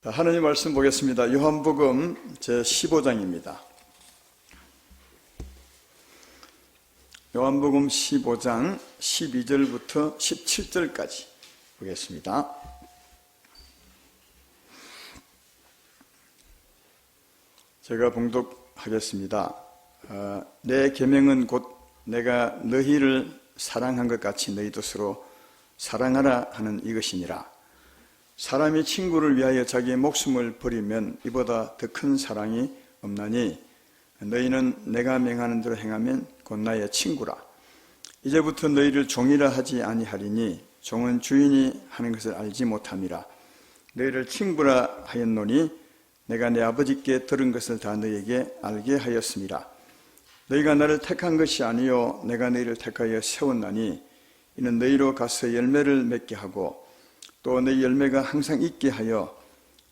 하나님 말씀 보겠습니다. 요한복음 제15장입니다. 요한복음 15장 12절부터 17절까지 보겠습니다. 제가 봉독하겠습니다. 내 계명은 곧 내가 너희를 사랑한 것 같이 너희도 서로 사랑하라 하는 이것이니라. 사람이 친구를 위하여 자기의 목숨을 버리면 이보다 더 큰 사랑이 없나니 너희는 내가 명하는 대로 행하면 곧 나의 친구라. 이제부터 너희를 종이라 하지 아니하리니 종은 주인이 하는 것을 알지 못함이라. 너희를 친구라 하였노니 내가 내 아버지께 들은 것을 다 너희에게 알게 하였음이라. 너희가 나를 택한 것이 아니요 내가 너희를 택하여 세웠나니 이는 너희로 가서 열매를 맺게 하고 또 내 열매가 항상 있게 하여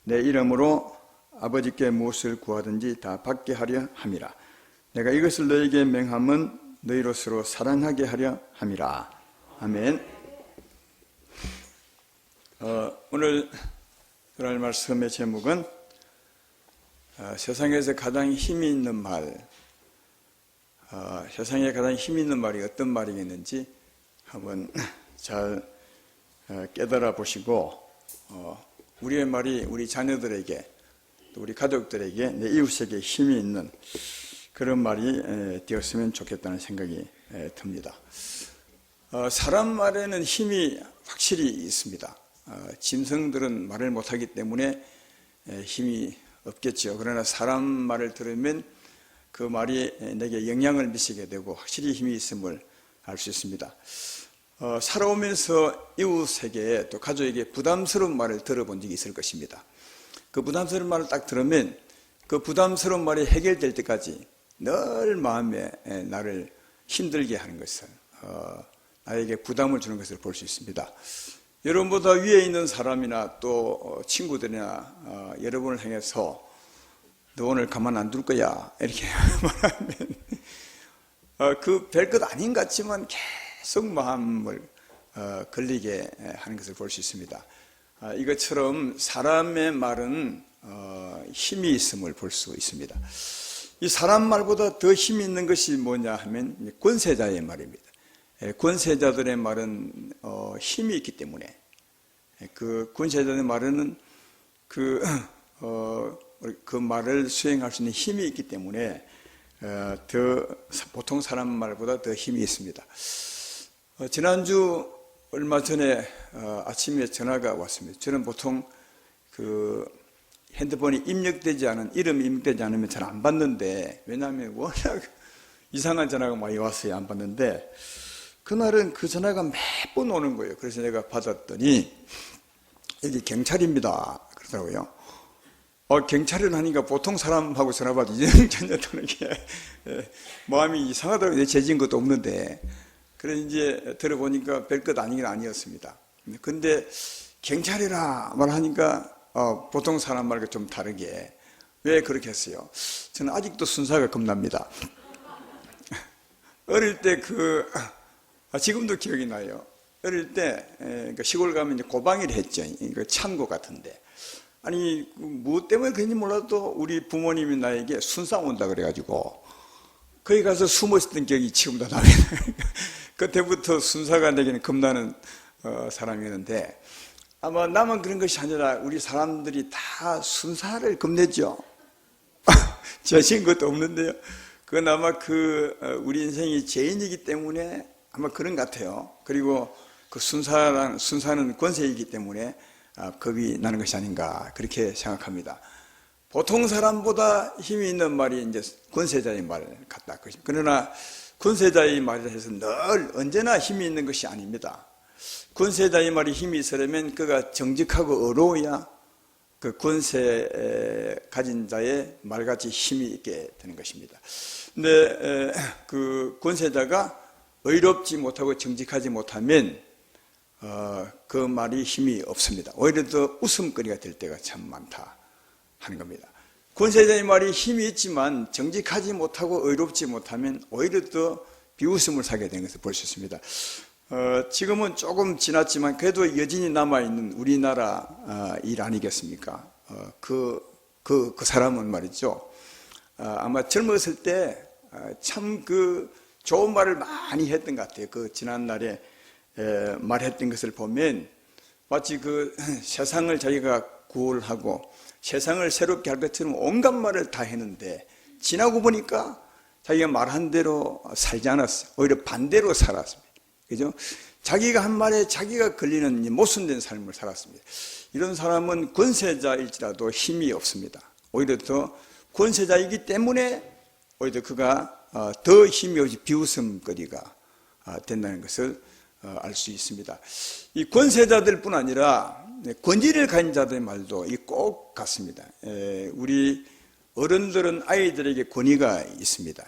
내 이름으로 아버지께 무엇을 구하든지 다 받게 하려 함이라. 내가 이것을 너희에게 명함은 너희로 서로 사랑하게 하려 함이라. 아멘. 오늘 들을 말씀의 제목은 세상에서 가장 힘이 있는 말, 세상에 가장 힘이 있는 말이 어떤 말이겠는지 한번 잘 깨달아 보시고 우리의 말이 우리 자녀들에게 또 우리 가족들에게 내 이웃에게 힘이 있는 그런 말이 되었으면 좋겠다는 생각이 듭니다. 사람 말에는 힘이 확실히 있습니다. 짐승들은 말을 못하기 때문에 힘이 없겠죠. 그러나 사람 말을 들으면 그 말이 내게 영향을 미치게 되고 확실히 힘이 있음을 알 수 있습니다. 살아오면서 이웃에게 또 가족에게 부담스러운 말을 들어본 적이 있을 것입니다. 그 부담스러운 말을 딱 들으면 그 부담스러운 말이 해결될 때까지 늘 마음에 나를 힘들게 하는 것을, 나에게 부담을 주는 것을 볼 수 있습니다. 여러분보다 위에 있는 사람이나 또 친구들이나 여러분을 향해서 너 오늘 가만 안 둘 거야 이렇게 말하면 그 별것 아닌 것 같지만 계속 마음을 걸리게 하는 것을 볼 수 있습니다. 이것처럼 사람의 말은 힘이 있음을 볼 수 있습니다. 이 사람 말보다 더 힘이 있는 것이 뭐냐 하면 권세자의 말입니다. 권세자들의 말은 힘이 있기 때문에 그 권세자의 말은 그 말을 수행할 수 있는 힘이 있기 때문에 더 보통 사람 말보다 더 힘이 있습니다. 지난주 얼마 전에 아침에 전화가 왔습니다. 저는 보통 그 핸드폰이 입력되지 않은, 이름이 입력되지 않으면 잘 안 받는데, 왜냐하면 워낙 이상한 전화가 많이 왔어요. 안 받는데 그날은 그 전화가 몇 번 오는 거예요. 그래서 내가 받았더니 여기 경찰입니다 그러더라고요. 경찰을 하니까 보통 사람하고 전화 받아 이정전이었다는 게 마음이 이상하더라고요. 재진 것도 없는데. 그래서 이제 들어보니까 별것 아닌 게 아니었습니다. 근데 경찰이라 말하니까 보통 사람 말과 좀 다르게, 왜 그렇게 했어요? 저는 아직도 순사가 겁납니다. 어릴 때 지금도 기억이 나요. 어릴 때 시골 가면 이제 고방이를 했죠. 창고 같은데. 아니 무엇 때문에 그런지 몰라도 우리 부모님이 나에게 순사 온다 그래가지고 거기 가서 숨어 있었던 기억이 지금도 나요. 그때부터 순사가 내게는 겁나는 사람이었는데, 아마 나만 그런 것이 아니라 우리 사람들이 다 순사를 겁내죠. 저신 것도 없는데요. 그건 아마 우리 인생이 죄인이기 때문에 아마 그런 것 같아요. 그리고 그 순사는 권세이기 때문에 겁이 나는 것이 아닌가 그렇게 생각합니다. 보통 사람보다 힘이 있는 말이 이제 권세자의 말 같다. 그러나 권세자의 말이라 해서 늘 언제나 힘이 있는 것이 아닙니다. 권세자의 말이 힘이 있으려면 그가 정직하고 의로워야 그 권세 가진 자의 말같이 힘이 있게 되는 것입니다. 근데 그 권세자가 의롭지 못하고 정직하지 못하면 그 말이 힘이 없습니다. 오히려 더 웃음거리가 될 때가 참 많다 하는 겁니다. 권세자의 말이 힘이 있지만 정직하지 못하고 의롭지 못하면 오히려 더 비웃음을 사게 되는 것을 볼 수 있습니다. 지금은 조금 지났지만 그래도 여전히 남아있는 우리나라 일 아니겠습니까? 그 사람은 말이죠. 아마 젊었을 때 참 그 좋은 말을 많이 했던 것 같아요. 그 지난날에 말했던 것을 보면 마치 그 세상을 자기가 구원을 하고 세상을 새롭게 할 것처럼 온갖 말을 다 했는데 지나고 보니까 자기가 말한 대로 살지 않았어요. 오히려 반대로 살았습니다. 그죠? 자기가 한 말에 자기가 걸리는 모순된 삶을 살았습니다. 이런 사람은 권세자일지라도 힘이 없습니다. 오히려 더 권세자이기 때문에 오히려 그가 더 힘이 없이 비웃음거리가 된다는 것을 알 수 있습니다. 이 권세자들뿐 아니라 권위를 가진 자들의 말도 꼭 같습니다. 우리 어른들은 아이들에게 권위가 있습니다.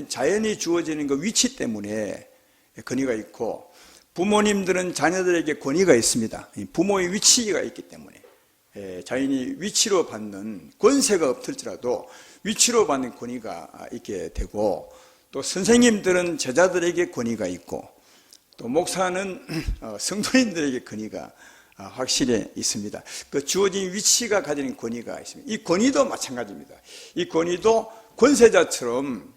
자연이 주어지는 그 위치 때문에 권위가 있고, 부모님들은 자녀들에게 권위가 있습니다. 부모의 위치가 있기 때문에 자연이 위치로 받는 권세가 없을지라도 위치로 받는 권위가 있게 되고, 또 선생님들은 제자들에게 권위가 있고, 또 목사는 성도님들에게 권위가 확실히 있습니다. 그 주어진 위치가 가지는 권위가 있습니다. 이 권위도 마찬가지입니다. 이 권위도 권세자처럼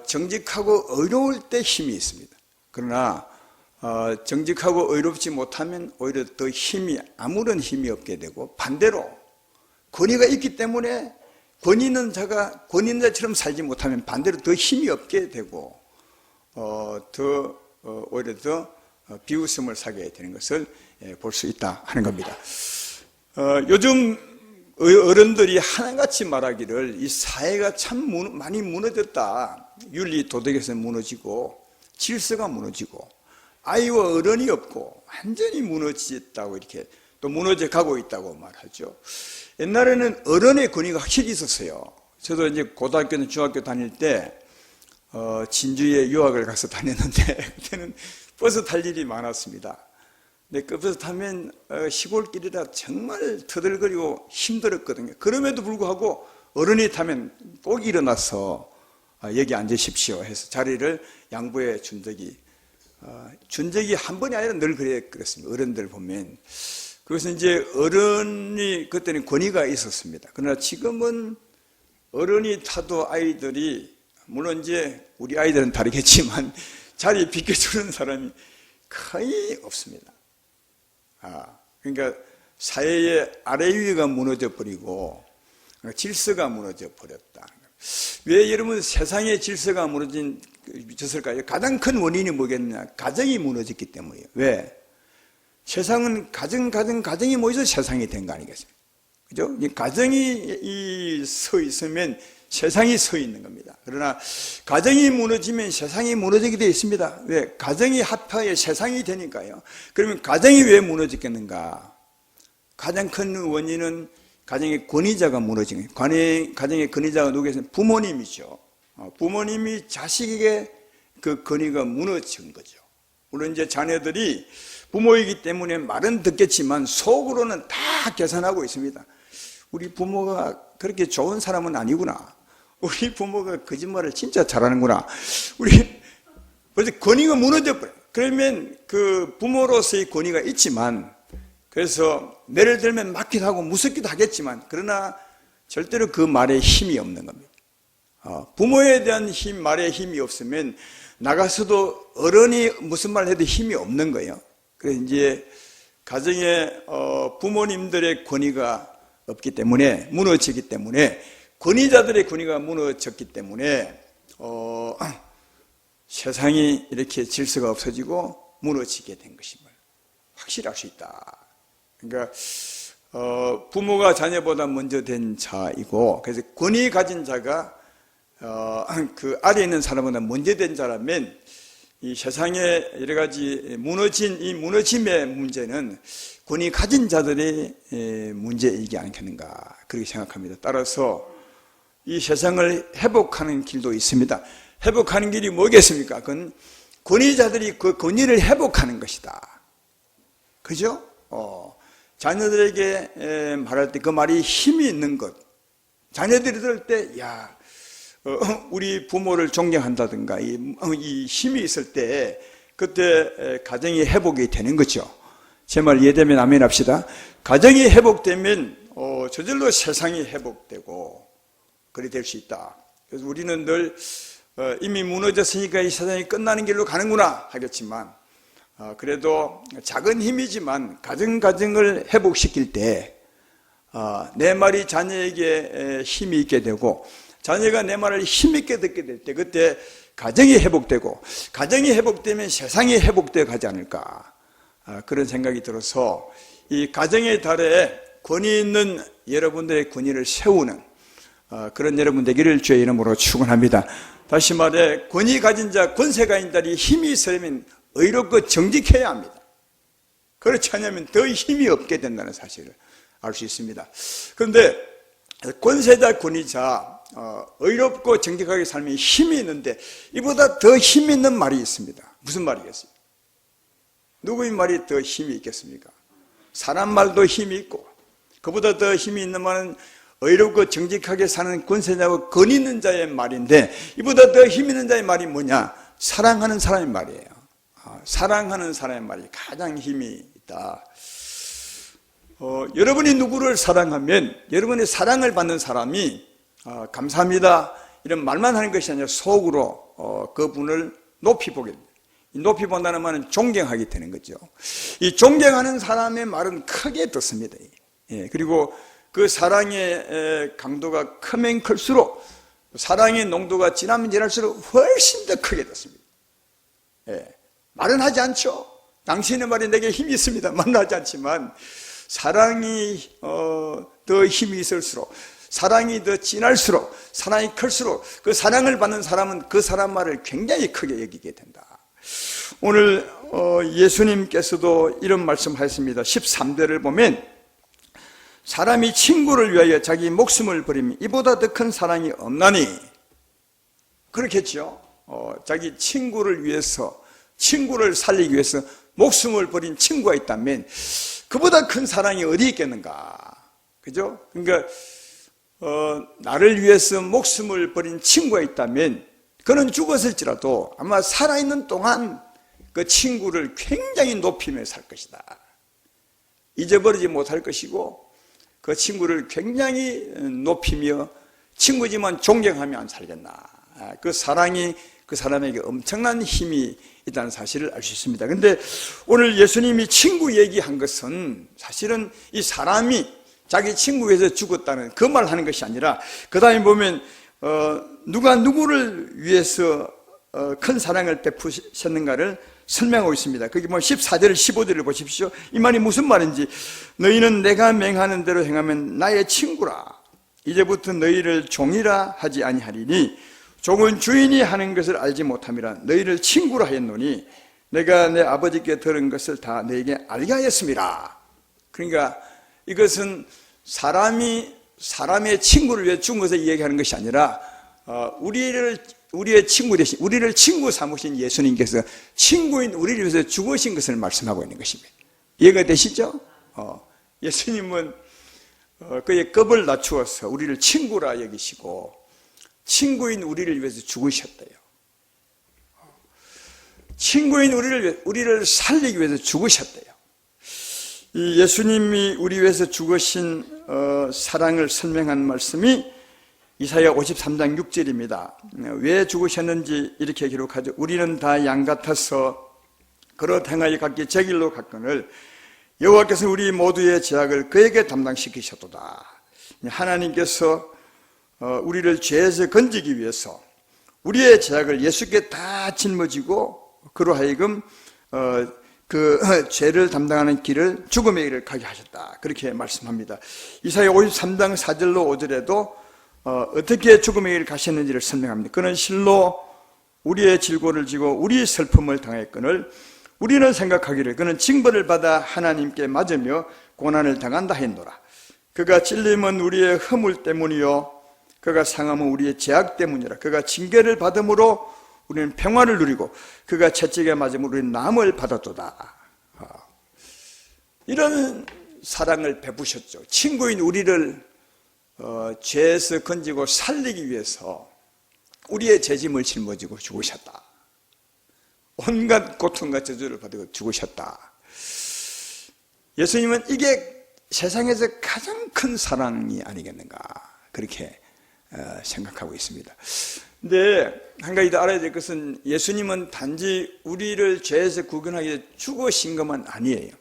정직하고 의로울 때 힘이 있습니다. 그러나 정직하고 의롭지 못하면 오히려 더 아무런 힘이 없게 되고, 반대로 권위가 있기 때문에 권위 있는 자가 권위 있는 자처럼 살지 못하면 반대로 더 힘이 없게 되고 오히려 더 비웃음을 사게 되는 것을 볼 수 있다 하는 겁니다. 요즘 어른들이 하나같이 말하기를 이 사회가 참 많이 무너졌다. 윤리 도덕에서 무너지고 질서가 무너지고 아이와 어른이 없고 완전히 무너졌다고 이렇게 또 무너져 가고 있다고 말하죠. 옛날에는 어른의 권위가 확실히 있었어요. 저도 이제 고등학교나 중학교 다닐 때 진주에 유학을 가서 다녔는데 그때는 버스 탈 일이 많았습니다. 근데 그 버스 타면 시골길이라 정말 터덜거리고 힘들었거든요. 그럼에도 불구하고 어른이 타면 꼭 일어나서 여기 앉으십시오 해서 자리를 양보해 준 적이 한 번이 아니라 늘 그랬습니다. 어른들 보면. 그래서 이제 어른이 그때는 권위가 있었습니다. 그러나 지금은 어른이 타도 아이들이, 물론 이제 우리 아이들은 다르겠지만 자리에 비켜주는 사람이 거의 없습니다. 그러니까 사회의 아래 위가 무너져 버리고 질서가 무너져 버렸다. 왜 여러분 세상의 질서가 무너졌을까요? 가장 큰 원인이 뭐겠냐? 가정이 무너졌기 때문이에요. 왜? 세상은 가정이 모여서 세상이 된 거 아니겠습니까? 그죠? 이 가정이 서 있으면 세상이 서 있는 겁니다. 그러나 가정이 무너지면 세상이 무너지게 되어 있습니다. 왜? 가정이 합하여 세상이 되니까요. 그러면 가정이 왜 무너졌겠는가? 가장 큰 원인은 가정의 권위자가 무너진 거예요. 가정의 권위자가 누구겠어요? 부모님이죠. 부모님이 자식에게 그 권위가 무너진 거죠. 물론 이제 자녀들이 부모이기 때문에 말은 듣겠지만 속으로는 다 계산하고 있습니다. 우리 부모가 그렇게 좋은 사람은 아니구나. 우리 부모가 거짓말을 진짜 잘하는구나. 벌써 권위가 무너져 버려요. 그러면 그 부모로서의 권위가 있지만, 그래서 예를 들면 맞기도 하고 무섭기도 하겠지만, 그러나 절대로 그 말에 힘이 없는 겁니다. 부모에 대한 말에 힘이 없으면 나가서도 어른이 무슨 말 해도 힘이 없는 거예요. 그래서 이제 가정에 부모님들의 권위가 없기 때문에, 무너지기 때문에, 권위자들의 권위가 무너졌기 때문에 세상이 이렇게 질서가 없어지고 무너지게 된 것임을 확실히 알 수 있다. 그러니까 부모가 자녀보다 먼저 된 자이고, 그래서 권위 가진 자가 그 아래에 있는 사람보다 먼저 된 자라면 이 세상에 여러 가지 이 무너짐의 문제는 권위 가진 자들의 문제이지 않겠는가, 그렇게 생각합니다. 따라서 이 세상을 회복하는 길도 있습니다. 회복하는 길이 뭐겠습니까? 그건 권위자들이 그 권위를 회복하는 것이다. 그죠? 자녀들에게 말할 때 그 말이 힘이 있는 것. 자녀들이 들을 때, 우리 부모를 존경한다든가 이 힘이 있을 때 그때 가정이 회복이 되는 거죠. 제 말 이해되면 아멘 합시다. 가정이 회복되면 저절로 세상이 회복되고 그리 될 수 있다. 그래서 우리는 늘 이미 무너졌으니까 이 세상이 끝나는 길로 가는구나 하겠지만 그래도 작은 힘이지만 가정을 회복시킬 때 내 말이 자녀에게 힘이 있게 되고 자녀가 내 말을 힘있게 듣게 될 때 그때 가정이 회복되고 가정이 회복되면 세상이 회복되어 가지 않을까 그런 생각이 들어서 이 가정의 달에 권위 있는 여러분들의 권위를 세우는 그런 여러분 되기를 주의 이름으로 축원합니다. 다시 말해 권위 가진 자, 권세 가진 자들이 힘이 있으려면 의롭고 정직해야 합니다. 그렇지 않으면 더 힘이 없게 된다는 사실을 알 수 있습니다. 그런데 권세자, 권위자, 의롭고 정직하게 살면 힘이 있는데 이보다 더 힘 있는 말이 있습니다. 무슨 말이겠어요? 누구의 말이 더 힘이 있겠습니까? 사람 말도 힘이 있고 그보다 더 힘이 있는 말은 의롭고 정직하게 사는 권세자고 권위 있는 자의 말인데 이보다 더 힘 있는 자의 말이 뭐냐? 사랑하는 사람의 말이에요. 사랑하는 사람의 말이 가장 힘이 있다. 여러분이 누구를 사랑하면 여러분의 사랑을 받는 사람이 감사합니다 이런 말만 하는 것이 아니라 속으로 그분을 높이 보게 됩니다. 높이 본다는 말은 존경하게 되는 거죠. 이 존경하는 사람의 말은 크게 듣습니다. 그리고 그 사랑의 강도가 크면 클수록 사랑의 농도가 진하면 진할수록 훨씬 더 크게 듣습니다. 말은 하지 않죠. 당신의 말이 내게 힘이 있습니다. 말은 하지 않지만 사랑이 더 힘이 있을수록 사랑이 더 진할수록 사랑이 클수록 그 사랑을 받는 사람은 그 사람 말을 굉장히 크게 여기게 된다. 오늘 예수님께서도 이런 말씀하셨습니다. 13절을 보면 사람이 친구를 위하여 자기 목숨을 버리면 이보다 더 큰 사랑이 없나니 그렇겠죠. 자기 친구를 위해서 친구를 살리기 위해서 목숨을 버린 친구가 있다면 그보다 큰 사랑이 어디 있겠는가. 그죠? 그러니까 나를 위해서 목숨을 버린 친구가 있다면 그는 죽었을지라도 아마 살아있는 동안 그 친구를 굉장히 높이며 살 것이다. 잊어버리지 못할 것이고 그 친구를 굉장히 높이며 친구지만 존경하며 안 살겠나. 그 사랑이 그 사람에게 엄청난 힘이 있다는 사실을 알 수 있습니다. 그런데 오늘 예수님이 친구 얘기한 것은 사실은 이 사람이 자기 친구 위해서 죽었다는 그 말 하는 것이 아니라 그 다음에 보면 누가 누구를 위해서 큰 사랑을 베푸셨는가를 설명하고 있습니다. 거기 뭐 14절, 15절을 보십시오. 이 말이 무슨 말인지 너희는 내가 맹하는 대로 행하면 나의 친구라. 이제부터 너희를 종이라 하지 아니하리니 종은 주인이 하는 것을 알지 못함이라. 너희를 친구라 하였노니 내가 내 아버지께 들은 것을 다 너에게 알게 하였습니다. 그러니까 이것은 사람의 친구를 위해 죽은 것을 얘기하는 것이 아니라 우리의 친구 대신 우리를 친구 삼으신 예수님께서 친구인 우리를 위해서 죽으신 것을 말씀하고 있는 것입니다. 이해가 되시죠? 예수님은 그의 급을 낮추어서 우리를 친구라 여기시고 친구인 우리를 위해서 죽으셨대요. 친구인 우리를 살리기 위해서 죽으셨대요. 이 예수님이 우리 위해서 죽으신 사랑을 설명한 말씀이 이사야 53장 6절입니다. 왜 죽으셨는지 이렇게 기록하죠. 우리는 다 양 같아서 걸어 행하여 각기 제 길로 갔거늘 여호와께서 우리 모두의 죄악을 그에게 담당시키셨도다. 하나님께서 우리를 죄에서 건지기 위해서 우리의 죄악을 예수께 다 짊어지고 그로 하여금 그 죄를 담당하는 길을 죽음의 길을 가게 하셨다. 그렇게 말씀합니다. 이사야 53장 4절로 5절에도 어떻게 죽음의 길을 가셨는지를 설명합니다. 그는 실로 우리의 질고를 지고 우리의 슬픔을 당했거늘 우리는 생각하기를 그는 징벌을 받아 하나님께 맞으며 고난을 당한다 했노라. 그가 찔림은 우리의 허물 때문이요 그가 상함은 우리의 죄악 때문이라. 그가 징계를 받음으로 우리는 평화를 누리고 그가 채찍에 맞음으로 우리는 남을 받았도다. 이런 사랑을 베푸셨죠. 친구인 우리를 죄에서 건지고 살리기 위해서 우리의 죄짐을 짊어지고 죽으셨다. 온갖 고통과 저주를 받고 죽으셨다. 예수님은 이게 세상에서 가장 큰 사랑이 아니겠는가 그렇게 생각하고 있습니다. 근데 한 가지 더 알아야 될 것은 예수님은 단지 우리를 죄에서 구원하기 위해 죽으신 것만 아니에요.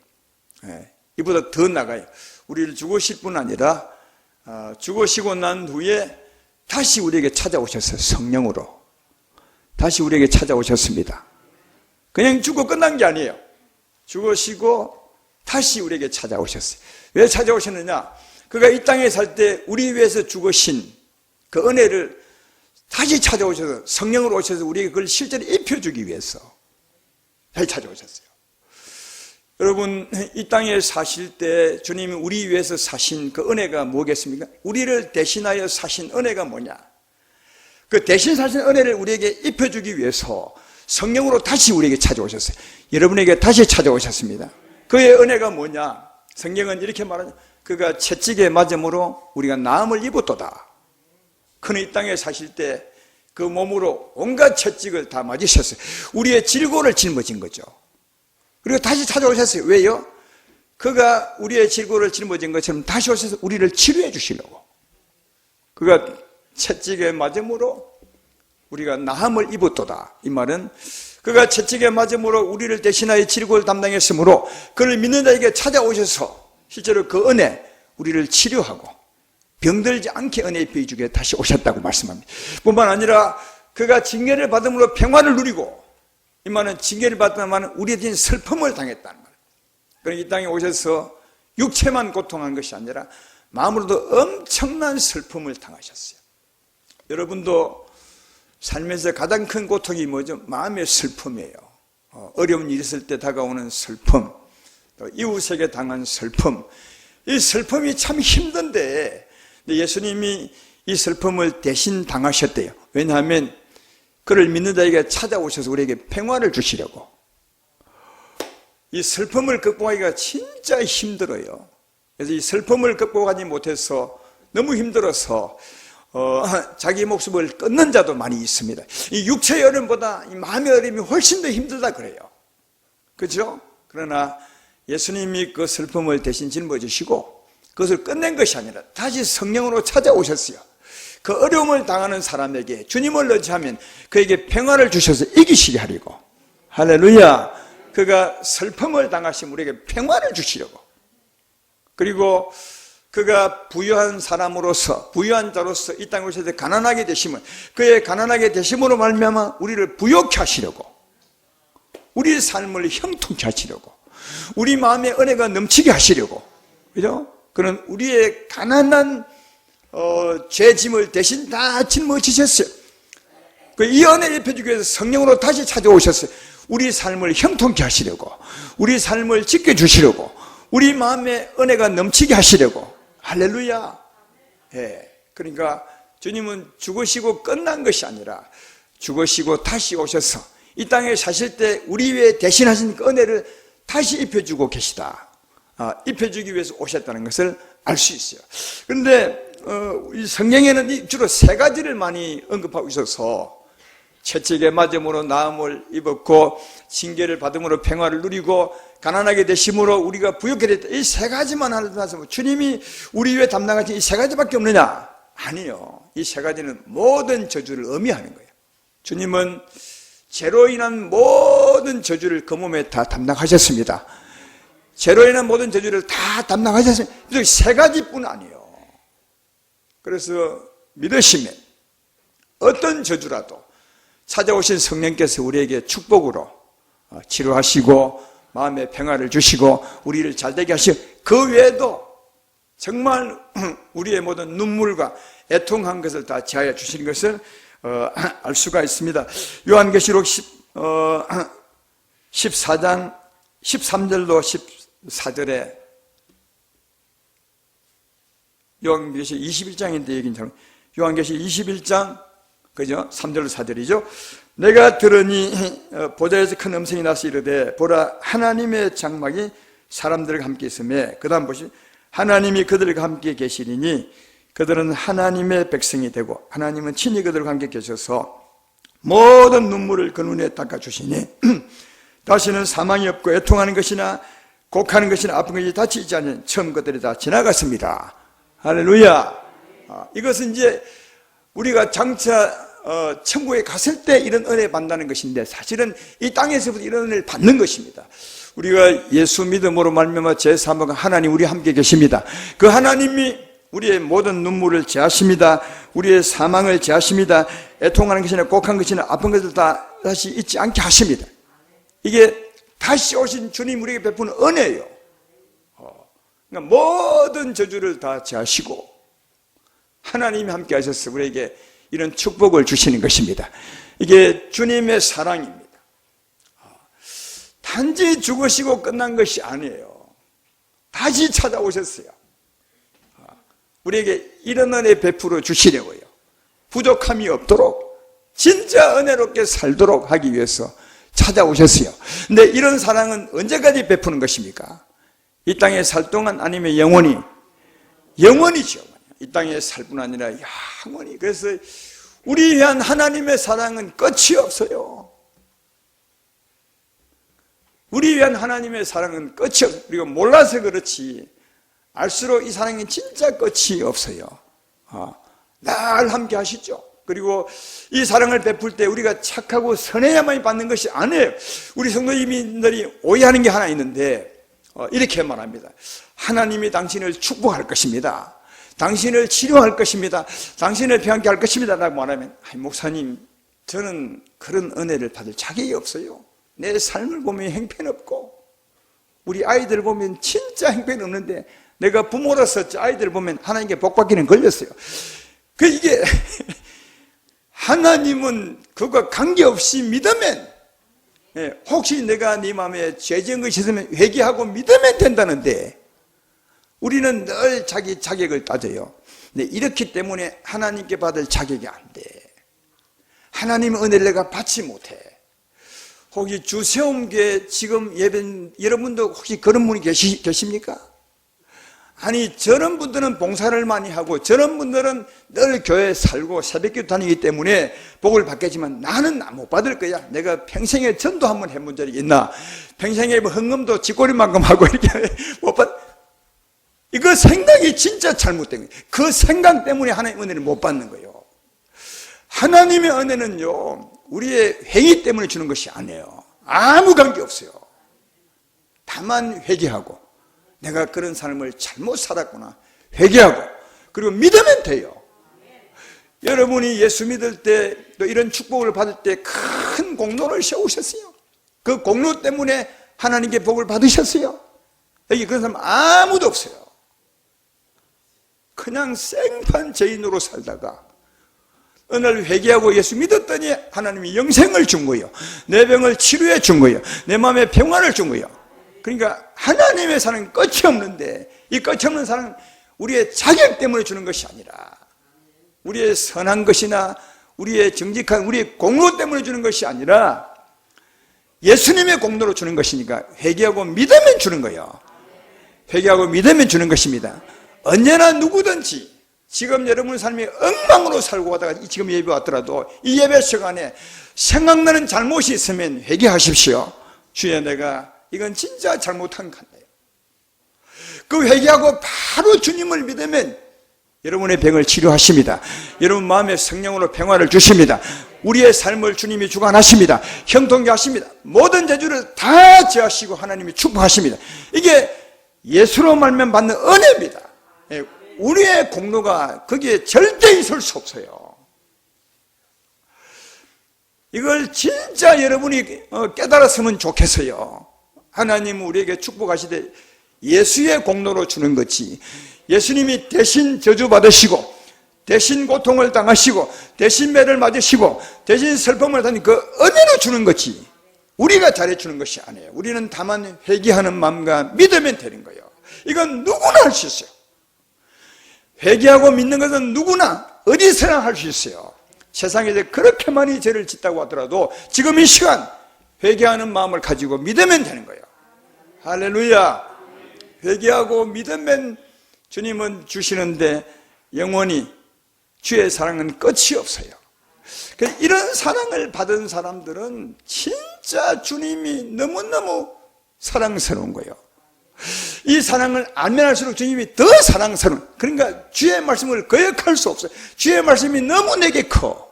이보다 더 나가요. 우리를 죽으실 뿐 아니라 죽으시고 난 후에 다시 우리에게 찾아오셨어요. 성령으로 다시 우리에게 찾아오셨습니다. 그냥 죽고 끝난 게 아니에요. 죽으시고 다시 우리에게 찾아오셨어요. 왜 찾아오셨느냐? 그가 이 땅에 살 때 우리 위해서 죽으신 그 은혜를 다시 찾아오셔서 성령으로 오셔서 우리에게 그걸 실제로 입혀주기 위해서 다시 찾아오셨어요. 여러분, 이 땅에 사실 때 주님이 우리 위해서 사신 그 은혜가 뭐겠습니까? 우리를 대신하여 사신 은혜가 뭐냐? 그 대신 사신 은혜를 우리에게 입혀주기 위해서 성령으로 다시 우리에게 찾아오셨어요. 여러분에게 다시 찾아오셨습니다. 그의 은혜가 뭐냐? 성경은 이렇게 말하죠. 그가 채찍에 맞음으로 우리가 나음을 입었도다. 그는 이 땅에 사실 때 그 몸으로 온갖 채찍을 다 맞으셨어요. 우리의 질고를 짊어진 거죠. 그리고 다시 찾아오셨어요. 왜요? 그가 우리의 질고를 짊어진 것처럼 다시 오셔서 우리를 치료해 주시려고. 그가 채찍에 맞음으로 우리가 나함을 입었도다. 이 말은 그가 채찍에 맞음으로 우리를 대신하여 질고를 담당했으므로 그를 믿는 자에게 찾아오셔서 실제로 그 은혜, 우리를 치료하고 병들지 않게 은혜 입혀주게 다시 오셨다고 말씀합니다. 뿐만 아니라 그가 징계를 받음으로 평화를 누리고, 이 말은 징계를 받는 말은 우리에 대한 슬픔을 당했다는 말이에요. 그러니까 이 땅에 오셔서 육체만 고통한 것이 아니라 마음으로도 엄청난 슬픔을 당하셨어요. 여러분도 살면서 가장 큰 고통이 뭐죠? 마음의 슬픔이에요. 어려운 일이 있을 때 다가오는 슬픔, 또 이웃에게 당한 슬픔. 이 슬픔이 참 힘든데 예수님이 이 슬픔을 대신 당하셨대요. 왜냐하면 그를 믿는 자에게 찾아오셔서 우리에게 평화를 주시려고. 이 슬픔을 극복하기가 진짜 힘들어요. 그래서 이 슬픔을 극복하지 못해서 너무 힘들어서 자기 목숨을 끊는 자도 많이 있습니다. 이 육체의 어려움보다 이 마음의 어려움이 훨씬 더 힘들다 그래요. 그렇죠? 그러나 예수님이 그 슬픔을 대신 짊어지시고 그것을 끝낸 것이 아니라 다시 성령으로 찾아오셨어요. 그 어려움을 당하는 사람에게 주님을 의지하면 그에게 평화를 주셔서 이기시게 하려고. 할렐루야. 그가 슬픔을 당하시면 우리에게 평화를 주시려고. 그리고 그가 부유한 사람으로서, 부유한 자로서 이 땅에 오셔서 가난하게 되시면 그의 가난하게 되심으로 말미암아 우리를 부욕케 하시려고, 우리 삶을 형통케 하시려고, 우리 마음에 은혜가 넘치게 하시려고. 그죠? 그는 우리의 가난한 죄짐을 대신 다 짊어지셨어요. 이 은혜를 입혀주기 위해서 성령으로 다시 찾아오셨어요. 우리 삶을 형통케 하시려고, 우리 삶을 지켜주시려고, 우리 마음에 은혜가 넘치게 하시려고. 할렐루야. 예. 그러니까 주님은 죽으시고 끝난 것이 아니라 죽으시고 다시 오셔서 이 땅에 사실 때 우리 위해 대신하신 그 은혜를 다시 입혀주고 계시다. 입혀주기 위해서 오셨다는 것을 알 수 있어요. 그런데 이 성경에는 주로 세 가지를 많이 언급하고 있어서 채찍에 맞음으로 나음을 입었고 징계를 받음으로 평화를 누리고 가난하게 되심으로 우리가 부욕케 됐다. 이 세 가지만 하면서 주님이 우리 위해 담당하신 이 세 가지밖에 없느냐? 아니요. 이 세 가지는 모든 저주를 의미하는 거예요. 주님은 죄로 인한 모든 저주를 그 몸에 다 담당하셨습니다. 죄로 인한 모든 저주를 다 담당하셨습니다. 세 가지뿐 아니에요. 그래서 믿으시면 어떤 저주라도 찾아오신 성령께서 우리에게 축복으로 치료하시고 마음의 평화를 주시고 우리를 잘되게 하시고, 그 외에도 정말 우리의 모든 눈물과 애통한 것을 다 제하여 주시는 것을 알 수가 있습니다. 요한계시록 14장 13절로 14절에, 요한계시 21장인데 얘기는 잘, 요한계시 21장 그죠? 3절 4절이죠. 내가 들으니 보좌에서 큰 음성이 나서 이르되 보라 하나님의 장막이 사람들과 함께 있으며, 그 다음 보시, 하나님이 그들과 함께 계시리니 그들은 하나님의 백성이 되고 하나님은 친히 그들과 함께 계셔서 모든 눈물을 그 눈에 닦아주시니 다시는 사망이 없고 애통하는 것이나 곡하는 것이나 아픈 것이 다치지 않는 처음 것들이 다 지나갔습니다. 할렐루야. 이것은 이제 우리가 장차 천국에 갔을 때 이런 은혜 받는다는 것인데, 사실은 이 땅에서부터 이런 은혜를 받는 것입니다. 우리가 예수 믿음으로 말미암아 제3의 하나님 우리 함께 계십니다. 그 하나님이 우리의 모든 눈물을 제하십니다. 우리의 사망을 제하십니다. 애통하는 것이나 곡한 것이나 아픈 것을 다 다시 잊지 않게 하십니다. 이게 다시 오신 주님 우리에게 베푸는 은혜예요. 그러니까 모든 저주를 다 제하시고 하나님이 함께 하셔서 우리에게 이런 축복을 주시는 것입니다. 이게 주님의 사랑입니다. 단지 죽으시고 끝난 것이 아니에요. 다시 찾아오셨어요. 우리에게 이런 은혜 베풀어 주시려고요. 부족함이 없도록 진짜 은혜롭게 살도록 하기 위해서 찾아오셨어요. 근데 이런 사랑은 언제까지 베푸는 것입니까? 이 땅에 살 동안, 아니면 영원히? 영원히죠. 이 땅에 살 뿐 아니라 영원히. 그래서 우리 위한 하나님의 사랑은 끝이 없어요. 우리 위한 하나님의 사랑은 끝이 없어요. 우리가 몰라서 그렇지 알수록 이 사랑이 진짜 끝이 없어요. 늘 함께 하시죠. 그리고 이 사랑을 베풀 때 우리가 착하고 선해야만 받는 것이 아니에요. 우리 성도님들이 오해하는 게 하나 있는데 이렇게 말합니다. 하나님이 당신을 축복할 것입니다. 당신을 치료할 것입니다. 당신을 평안케 할 것입니다 라고 말하면, 목사님, 저는 그런 은혜를 받을 자격이 없어요. 내 삶을 보면 형편없고 우리 아이들 보면 진짜 형편없는데 내가 부모로서 아이들 보면 하나님께 복받기는 걸렸어요. 이게 하나님은 그것과 관계없이 믿으면, 혹시 내가 네 마음에 죄 지은 것이 있으면 회개하고 믿으면 된다는데 우리는 늘 자기 자격을 따져요. 근데 이렇기 때문에 하나님께 받을 자격이 안 돼. 하나님의 은혜를 내가 받지 못해. 혹시 주세움교회 지금 예배, 여러분도 혹시 그런 분이 계십니까? 아니, 저런 분들은 봉사를 많이 하고 저런 분들은 늘 교회에 살고 새벽기도 다니기 때문에 복을 받겠지만 나는 못 받을 거야. 내가 평생에 전도 한번 해본 적이 있나? 평생에 헌금도 쥐꼬리만큼 하고 이렇게 못 받. 이거 생각이 진짜 잘못된 거예요. 그 생각 때문에 하나님의 은혜를 못 받는 거예요. 하나님의 은혜는요, 우리의 행위 때문에 주는 것이 아니에요. 아무 관계 없어요. 다만 회개하고 내가 그런 삶을 잘못 살았구나 회개하고 그리고 믿으면 돼요. 여러분이 예수 믿을 때 또 이런 축복을 받을 때 큰 공로를 세우셨어요. 그 공로 때문에 하나님께 복을 받으셨어요. 여기 그런 사람 아무도 없어요. 그냥 생판 죄인으로 살다가 어느 날 회개하고 예수 믿었더니 하나님이 영생을 준 거예요. 내 병을 치료해 준 거예요. 내 마음에 평안을 준 거예요. 그러니까 하나님의 사랑은 끝이 없는데, 이 끝이 없는 사랑은 우리의 자격 때문에 주는 것이 아니라 우리의 선한 것이나 우리의 정직한 우리의 공로 때문에 주는 것이 아니라 예수님의 공로로 주는 것이니까 회개하고 믿으면 주는 거예요. 회개하고 믿으면 주는 것입니다. 언제나 누구든지 지금 여러분 삶이 엉망으로 살고 가다가 지금 예배 왔더라도 이 예배 시간에 생각나는 잘못이 있으면 회개하십시오. 주여, 내가 이건 진짜 잘못한 건데요. 그 회개하고 바로 주님을 믿으면 여러분의 병을 치료하십니다. 여러분 마음에 성령으로 평화를 주십니다. 우리의 삶을 주님이 주관하십니다. 형통케 하십니다. 모든 재주를 다 제하시고 하나님이 축복하십니다. 이게 예수로 말면 받는 은혜입니다. 우리의 공로가 거기에 절대 있을 수 없어요. 이걸 진짜 여러분이 깨달았으면 좋겠어요. 하나님은 우리에게 축복하시되 예수의 공로로 주는 거지, 예수님이 대신 저주받으시고 대신 고통을 당하시고 대신 매를 맞으시고 대신 슬픔을 당하는 그 은혜로 주는 거지 우리가 잘해주는 것이 아니에요. 우리는 다만 회개하는 마음과 믿으면 되는 거예요. 이건 누구나 할 수 있어요. 회개하고 믿는 것은 누구나 어디서나 할 수 있어요. 세상에 그렇게 많이 죄를 짓다고 하더라도 지금 이 시간 회개하는 마음을 가지고 믿으면 되는 거예요. 할렐루야. 회개하고 믿으면 주님은 주시는데 영원히 주의 사랑은 끝이 없어요. 이런 사랑을 받은 사람들은 진짜 주님이 너무너무 사랑스러운 거예요. 이 사랑을 알면 할수록 주님이 더 사랑스러운, 그러니까 주의 말씀을 거역할 수 없어요. 주의 말씀이 너무 내게 커.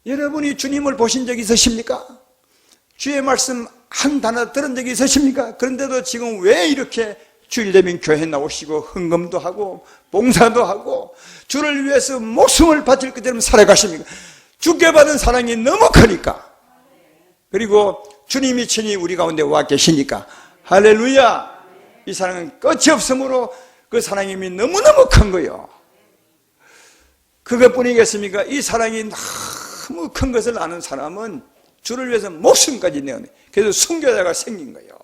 여러분이 주님을 보신 적이 있으십니까? 주의 말씀 한 단어 들은 적이 있으십니까? 그런데도 지금 왜 이렇게 주일 되면 교회 나오시고 헌금도 하고 봉사도 하고 주를 위해서 목숨을 바칠 것처럼 살아가십니까? 주께 받은 사랑이 너무 크니까. 그리고 주님이 친히 우리 가운데 와 계시니까. 할렐루야. 이 사랑은 끝이 없으므로 그 사랑이 너무너무 큰 거예요. 그것뿐이겠습니까? 이 사랑이 너무 큰 것을 아는 사람은 주를 위해서 목숨까지 내어내. 그래서 순교자가 생긴 거예요.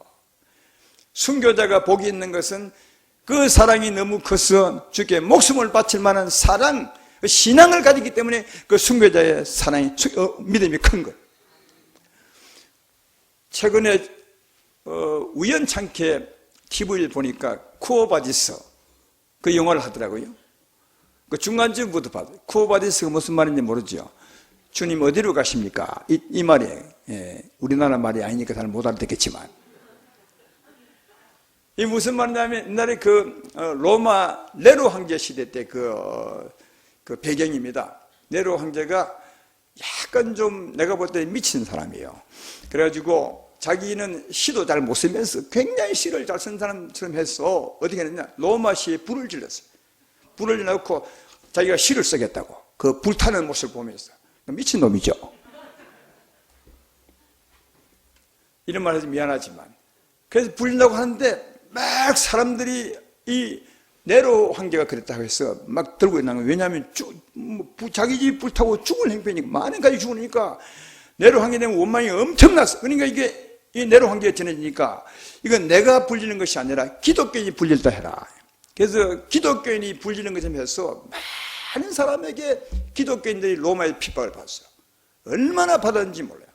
순교자가 복이 있는 것은 그 사랑이 너무 커서 주께 목숨을 바칠 만한 사랑, 신앙을 가지기 때문에 그 순교자의 사랑이, 믿음이 큰 거예요. 최근에 우연찮게 TV를 보니까 쿠오바디스 그 영화를 하더라고요. 그 중간쯤부터 봐도 쿠오바디스가 무슨 말인지 모르죠. 주님 어디로 가십니까? 이 말이에요. 예, 우리나라 말이 아니니까 잘 못 알아듣겠지만 이 무슨 말이냐면 옛날에 로마 네로 황제 시대 때 그 배경입니다. 네로 황제가 약간 좀 내가 볼 때 미친 사람이에요. 그래가지고 자기는 시도 잘 못 쓰면서 굉장히 시를 잘 쓴 사람처럼 해서 어떻게 했느냐, 로마시에 불을 질렀어요. 불을 넣고 자기가 시를 쓰겠다고 그 불타는 모습을 보면서. 미친놈이죠. 이런 말 해서 미안하지만. 그래서 불린다고 하는데 막 사람들이 이 네로 황제가 그랬다고 해서 막 들고 있는 거예요. 왜냐하면 자기 집 불타고 죽을 행편이니까, 많은 가지 죽으니까 네로 황제 되면 원망이 엄청났어. 그러니까 이게 이 네로 황제가 전해지니까 이건 내가 불리는 것이 아니라 기독교인이 불릴다 해라. 그래서 기독교인이 불리는 것을 해서 많은 사람에게 기독교인들이 로마의 핍박을 받았어요. 얼마나 받았는지 몰라요.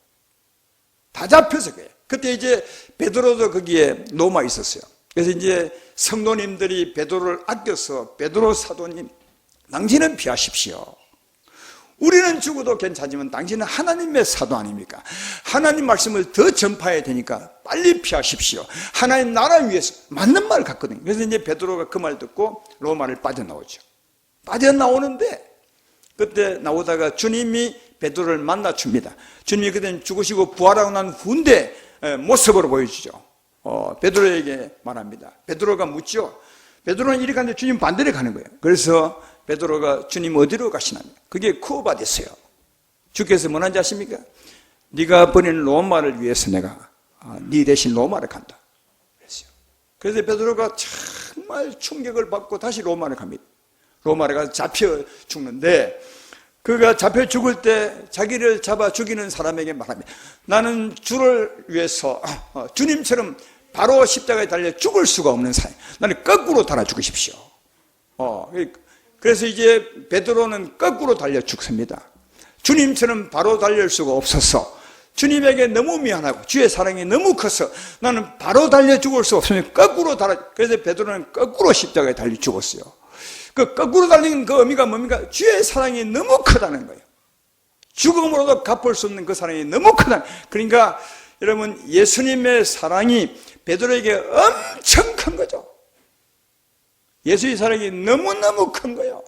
다 잡혀서 그래요. 그때 이제 베드로도 거기에 로마에 있었어요. 그래서 이제 성도님들이 베드로를 아껴서 베드로 사도님, 당신은 피하십시오. 우리는 죽어도 괜찮지만 당신은 하나님의 사도 아닙니까? 하나님 말씀을 더 전파해야 되니까 빨리 피하십시오. 하나님 나라 위해서. 맞는 말을 갖거든요. 그래서 이제 베드로가 그 말 듣고 로마를 빠져나오죠. 빠져나오는데 그때 나오다가 주님이 베드로를 만나줍니다. 주님이 그때는 죽으시고 부활하고 난 후인데 모습으로 보여주죠. 베드로에게 말합니다. 베드로가 묻죠. 베드로는 이리 가는데 주님 반대로 가는 거예요. 그래서 베드로가 주님 어디로 가시나? 그게 쿠오바디스예요. 주께서 뭐라는지 아십니까? 네가 버리는 로마를 위해서 내가 네 대신 로마를 간다 그랬어요. 그래서 베드로가 정말 충격을 받고 다시 로마를 갑니다. 로마를 가서 잡혀 죽는데, 그가 잡혀 죽을 때 자기를 잡아 죽이는 사람에게 말합니다. 나는 주를 위해서 주님처럼 바로 십자가에 달려 죽을 수가 없는 사람, 나는 거꾸로 달아 죽으십시오. 그래서 이제 베드로는 거꾸로 달려 죽습니다. 주님처럼 바로 달릴 수가 없어서 주님에게 너무 미안하고 주의 사랑이 너무 커서 나는 바로 달려 죽을 수 없으니 거꾸로 달아. 그래서 베드로는 거꾸로 십자가에 달려 죽었어요. 그 거꾸로 달리는 그 의미가 뭡니까? 주의 사랑이 너무 크다는 거예요. 죽음으로도 갚을 수 없는 그 사랑이 너무 크다. 그러니까 여러분, 예수님의 사랑이 베드로에게 엄청 큰 거죠. 예수의 사랑이 너무너무 큰 거예요.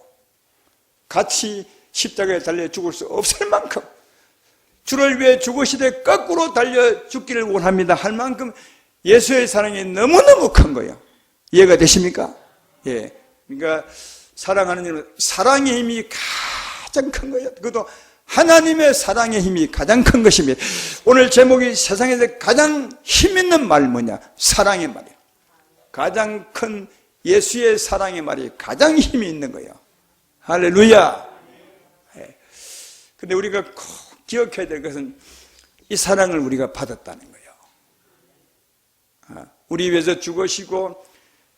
같이 십자가에 달려 죽을 수 없을 만큼, 주를 위해 죽으시되 거꾸로 달려 죽기를 원합니다 할 만큼 예수의 사랑이 너무너무 큰 거예요. 이해가 되십니까? 예. 그러니까 사랑하는 일은 사랑의 힘이 가장 큰 거예요. 그것도 하나님의 사랑의 힘이 가장 큰 것입니다. 오늘 제목이 세상에서 가장 힘 있는 말 뭐냐? 사랑의 말이에요. 가장 큰 예수의 사랑의 말이 가장 힘이 있는 거예요. 할렐루야. 근데 우리가 꼭 기억해야 될 것은 이 사랑을 우리가 받았다는 거예요. 우리 위해서 죽으시고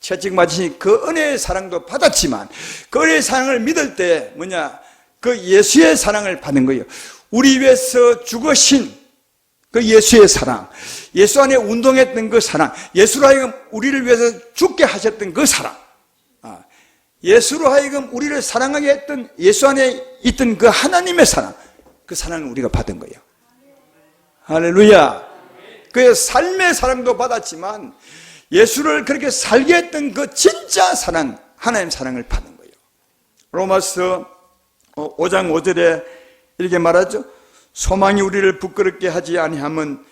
채찍 맞으신 그 은혜의 사랑도 받았지만 그 은혜의 사랑을 믿을 때 뭐냐? 그 예수의 사랑을 받는 거예요. 우리 위해서 죽으신 그 예수의 사랑, 예수 안에 운동했던 그 사랑, 예수로 하여금 우리를 위해서 죽게 하셨던 그 사랑, 예수로 하여금 우리를 사랑하게 했던 예수 안에 있던 그 하나님의 사랑, 그 사랑을 우리가 받은 거예요. 할렐루야. 그 삶의 사랑도 받았지만 예수를 그렇게 살게 했던 그 진짜 사랑, 하나님 사랑을 받는 거예요. 로마서 5장 5절에 이렇게 말하죠. 소망이 우리를 부끄럽게 하지 아니함은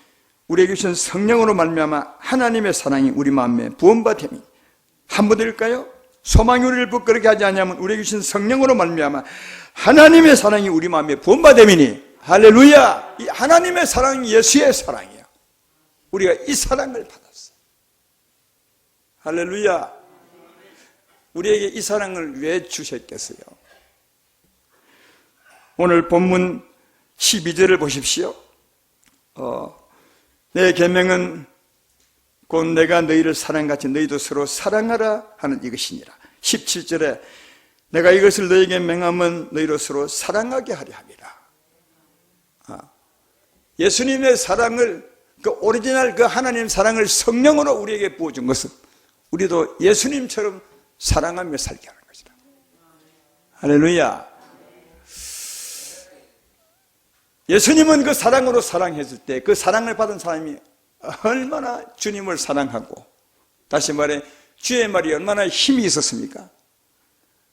우리에게 주신 성령으로 말미암아 하나님의 사랑이 우리 마음에 부음받음이. 한 번 더 읽을까요? 소망이 우리를 부끄럽게 하지 아니하면 우리에게 주신 성령으로 말미암아 하나님의 사랑이 우리 마음에 부음받음이니. 할렐루야! 이 하나님의 사랑이 예수의 사랑이에요. 우리가 이 사랑을 받았어요. 할렐루야! 우리에게 이 사랑을 왜 주셨겠어요? 오늘 본문 12절을 보십시오. 내 계명은 곧 내가 너희를 사랑같이 너희도 서로 사랑하라 하는 이것이니라. 17절에 내가 이것을 너희에게 명하면 너희로 서로 사랑하게 하려 함이라. 예수님의 사랑을, 그 오리지널 그 하나님 사랑을 성령으로 우리에게 부어준 것은 우리도 예수님처럼 사랑하며 살게 하는 것이다. 할렐루야. 예수님은 그 사랑으로 사랑했을 때 그 사랑을 받은 사람이 얼마나 주님을 사랑하고, 다시 말해 주의 말이 얼마나 힘이 있었습니까?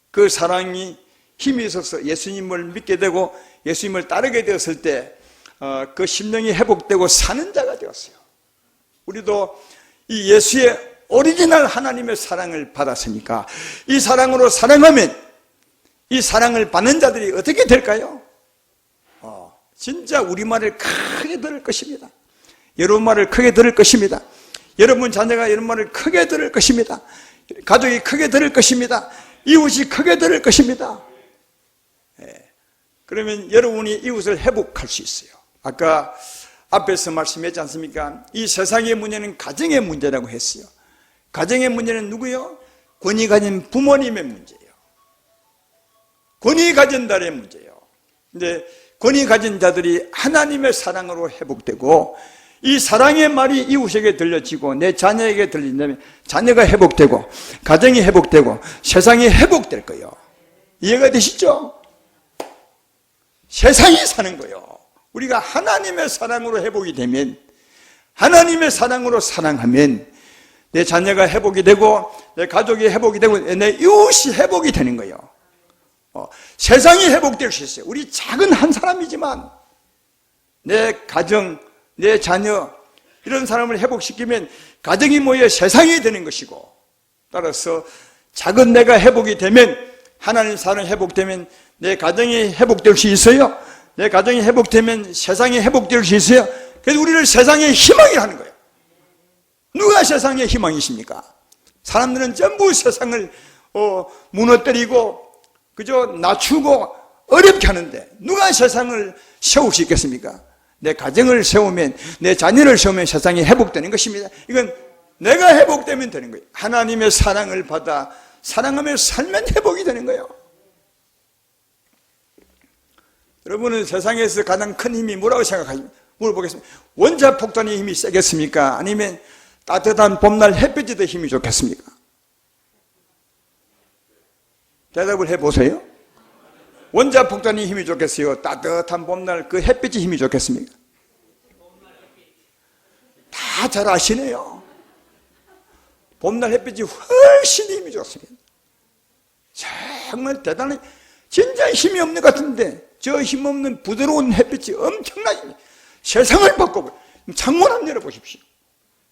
그 사랑이 힘이 있어서 예수님을 믿게 되고 예수님을 따르게 되었을 때 그 심령이 회복되고 사는 자가 되었어요. 우리도 이 예수의 오리지널 하나님의 사랑을 받았으니까 이 사랑으로 사랑하면 이 사랑을 받는 자들이 어떻게 될까요? 진짜 우리말을 크게 들을 것입니다. 여러분 말을 크게 들을 것입니다. 여러분 자녀가 여러분 말을 크게 들을 것입니다. 가족이 크게 들을 것입니다. 이웃이 크게 들을 것입니다. 그러면 여러분이 이웃을 회복할 수 있어요. 아까 앞에서 말씀했지 않습니까? 이 세상의 문제는 가정의 문제라고 했어요. 가정의 문제는 누구요? 권위 가진 부모님의 문제예요. 권위 가진 자의 문제예요. 근데 권위 가진 자들이 하나님의 사랑으로 회복되고 이 사랑의 말이 이웃에게 들려지고 내 자녀에게 들린다면 자녀가 회복되고 가정이 회복되고 세상이 회복될 거예요. 이해가 되시죠? 세상이 사는 거예요. 우리가 하나님의 사랑으로 회복이 되면, 하나님의 사랑으로 사랑하면 내 자녀가 회복이 되고 내 가족이 회복이 되고 내 이웃이 회복이 되는 거예요. 세상이 회복될 수 있어요. 우리 작은 한 사람이지만 내 가정, 내 자녀 이런 사람을 회복시키면 가정이 모여 세상이 되는 것이고, 따라서 작은 내가 회복이 되면, 하나님 사랑이 회복되면 내 가정이 회복될 수 있어요. 내 가정이 회복되면 세상이 회복될 수 있어요. 그래서 우리를 세상의 희망이 하는 거예요. 누가 세상의 희망이십니까? 사람들은 전부 세상을 무너뜨리고 그저 낮추고 어렵게 하는데 누가 세상을 세울 수 있겠습니까? 내 가정을 세우면, 내 자녀를 세우면 세상이 회복되는 것입니다. 이건 내가 회복되면 되는 거예요. 하나님의 사랑을 받아 사랑하며 살면 회복이 되는 거예요. 여러분은 세상에서 가장 큰 힘이 뭐라고 생각하십니까? 물어보겠습니다. 원자폭탄의 힘이 세겠습니까? 아니면 따뜻한 봄날 햇빛이 더 힘이 좋겠습니까? 대답을 해보세요. 원자폭탄이 힘이 좋겠어요? 따뜻한 봄날 그 햇빛이 힘이 좋겠습니까? 다 잘 아시네요. 봄날 햇빛이 훨씬 힘이 좋습니다. 정말 대단히, 진짜 힘이 없는 것 같은데 저 힘없는 부드러운 햇빛이 엄청나게 세상을 바꿔버려요. 창문 한번 열어보십시오.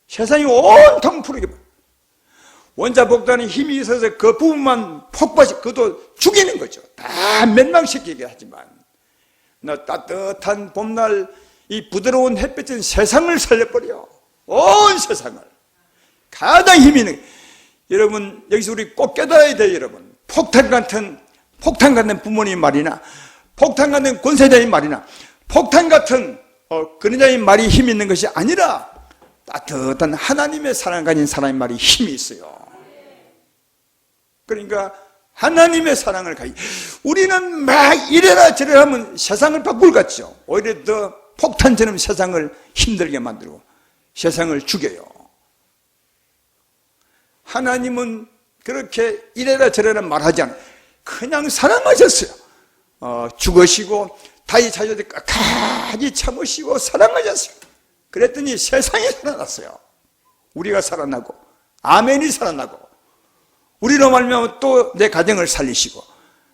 세상이 온통 푸르게 보여요. 원자폭탄이 힘이 있어서 그 부분만 폭발시, 그것도 죽이는 거죠. 다 멸망시키게 하지만, 나 따뜻한 봄날 이 부드러운 햇빛은 세상을 살려버려. 온 세상을. 가장 힘이 있는, 여러분, 여기서 우리 꼭 깨달아야 돼요, 여러분. 폭탄 같은 부모님 말이나, 폭탄 같은 권세자의 말이나, 폭탄 같은 그러자의 말이 힘이 있는 것이 아니라, 따뜻한 하나님의 사랑 가진 사람의 말이 힘이 있어요. 그러니까 하나님의 사랑을 가지. 우리는 막 이래라 저래라 하면 세상을 바꿀 것 같죠. 오히려 더 폭탄처럼 세상을 힘들게 만들고 세상을 죽여요. 하나님은 그렇게 이래라 저래라 말하지 않아요. 그냥 사랑하셨어요. 죽으시고 다시 찾아올 때 끝까지 참으시고 사랑하셨어요. 그랬더니 세상이 살아났어요. 우리가 살아나고 아멘이 살아나고 우리로 말미암아 또 내 가정을 살리시고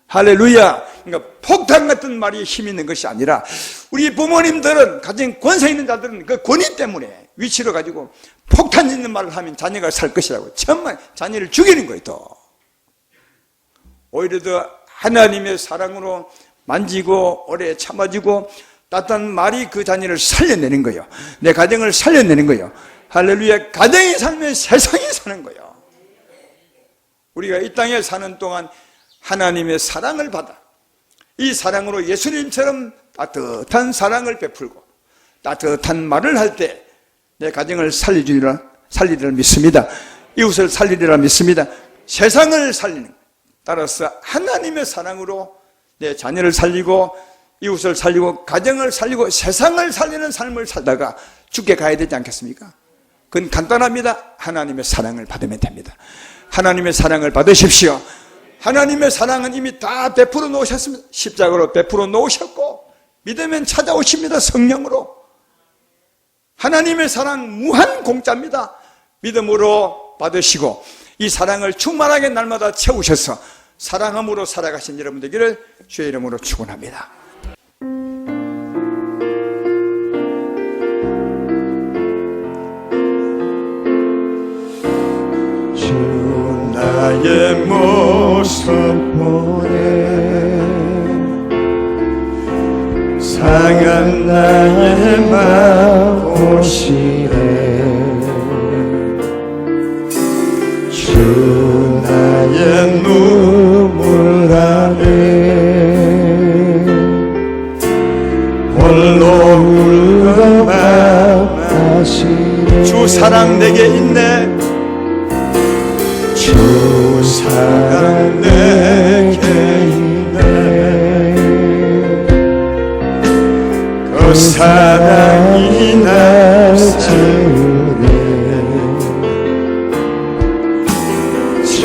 할렐루야. 그러니까 폭탄 같은 말이 힘 있는 것이 아니라 우리 부모님들은 가정 권세 있는 자들은 그 권위 때문에 위치로 가지고 폭탄 있는 말을 하면 자녀가 살 것이라고 정말 자녀를 죽이는 거예요. 또 오히려 더 하나님의 사랑으로 만지고 오래 참아주고 따뜻한 말이 그 자녀를 살려내는 거예요. 내 가정을 살려내는 거예요. 할렐루야. 가정이 살면 세상이 사는 거예요. 우리가 이 땅에 사는 동안 하나님의 사랑을 받아 이 사랑으로 예수님처럼 따뜻한 사랑을 베풀고 따뜻한 말을 할 때 내 가정을 살리리라 믿습니다. 이웃을 살리리라 믿습니다. 세상을 살리는, 따라서 하나님의 사랑으로 내 자녀를 살리고 이웃을 살리고 가정을 살리고 세상을 살리는 삶을 살다가 죽게 가야 되지 않겠습니까? 그건 간단합니다. 하나님의 사랑을 받으면 됩니다. 하나님의 사랑을 받으십시오. 하나님의 사랑은 이미 다 베풀어 놓으셨습니다. 십자가로 베풀어 놓으셨고 믿으면 찾아오십니다. 성령으로. 하나님의 사랑 무한 공짜입니다. 믿음으로 받으시고 이 사랑을 충만하게 날마다 채우셔서 사랑함으로 살아가신 여러분 되기를 주의 이름으로 축원합니다. 주 나의 모습 보내 상한 나의 마음 보시네 주 나의 눈물 안에 홀로 울고 맘하시네 주 사랑 내게 있네. 주 사랑 내게 있네 그 사랑이 날 채우네 주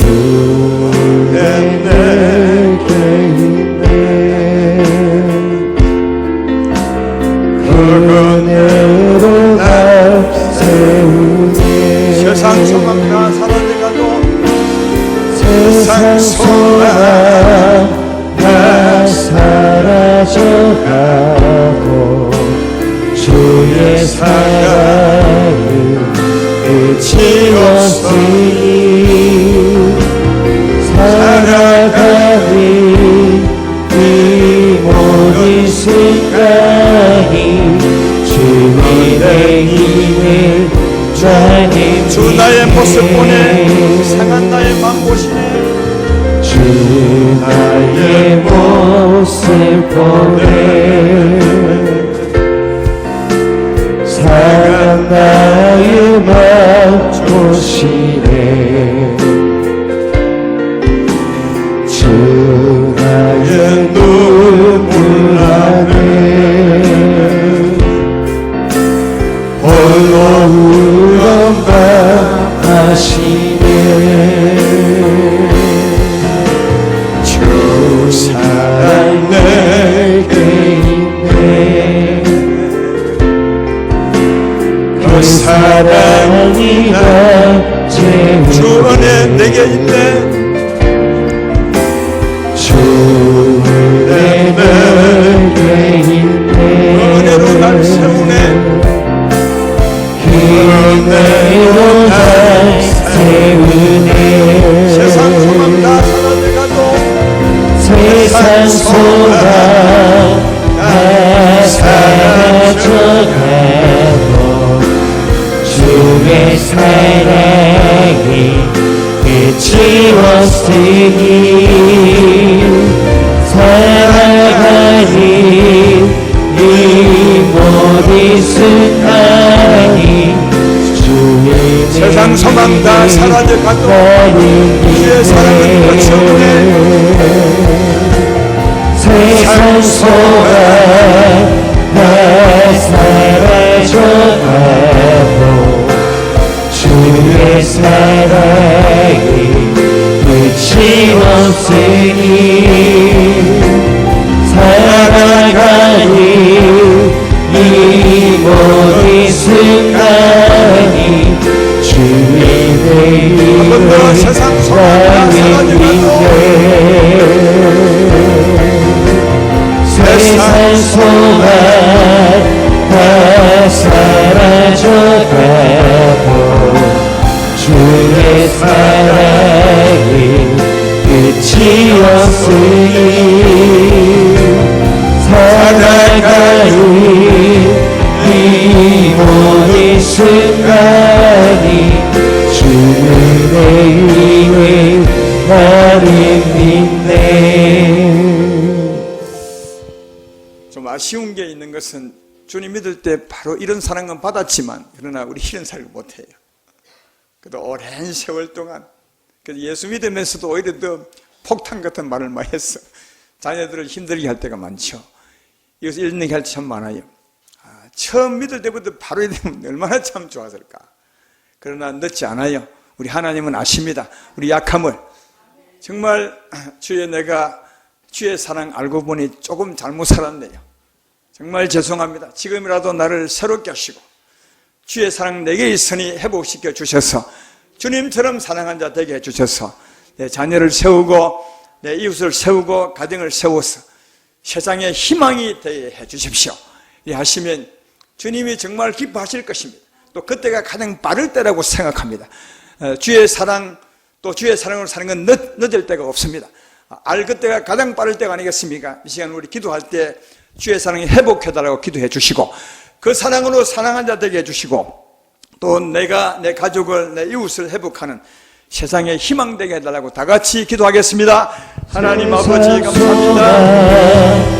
내게 있네 그 은혜로 날 세우네 세상 소망 다 사라져가도 세상 소망 다 사라져가고 주의 사랑은 끝이 없으니 살아가니 이 모든 순간이 주의 힘을 주님 주 나의 모습 보내 상한 나의 마음 보시네. 주 나의 모습 보내 상한 나의 마음 보시네 주 나의 눈물 안에 홀로 울어만 하시네 주 사랑 내게 있네 그 사랑이 날 채우네 주 은혜 내게 있네. 주 은혜 내게 있네 은혜로 날 세우네. 은혜로 날 세우네 세상 소망 다 사라져가도 세상 소망 다 사라져가고 주의 사랑이 끝이 없으니 살아가니 이 모든 순간이 세상 소망 다 사라져가도 주의 사랑은 끝이 없네. 세상 소망 다 사라져가고 주의 사랑이 끝이 없으니 살아가니 이 모든 순간이 주의 끝이 없으니 살아가는 이 모든 순간이 주의 은혜에 나를 믿네. 좀 아쉬운 게 있는 것은 주님 믿을 때 바로 이런 사랑은 받았지만 그러나 우리 이런 삶을 못해요. 그래도 오랜 세월 동안 예수 믿으면서도 오히려 더 폭탄 같은 말을 많이 했어. 자녀들을 힘들게 할 때가 많죠. 이것을 읽는 게 할 때 참 많아요. 처음 믿을 때부터 바로 되면 얼마나 참 좋았을까. 그러나 늦지 않아요. 우리 하나님은 아십니다. 우리 약함을. 정말 내가 주의 사랑 알고 보니 조금 잘못 살았네요. 정말 죄송합니다. 지금이라도 나를 새롭게 하시고 주의 사랑 내게 있으니 회복시켜 주셔서 주님처럼 사랑한 자 되게 해주셔서 내 자녀를 세우고 내 이웃을 세우고 가정을 세워서 세상에 희망이 되게 해주십시오. 이렇게 하시면 주님이 정말 기뻐하실 것입니다. 또 그때가 가장 빠를 때라고 생각합니다. 주의 사랑 또 주의 사랑으로 사는 건 늦을 때가 없습니다. 알 그때가 가장 빠를 때가 아니겠습니까? 이 시간 우리 기도할 때 주의 사랑이 회복해달라고 기도해 주시고 그 사랑으로 사랑한 자 되게 해주시고 또 내가 내 가족을 내 이웃을 회복하는 세상에 희망되게 해달라고 다 같이 기도하겠습니다. 하나님 아버지 감사합니다.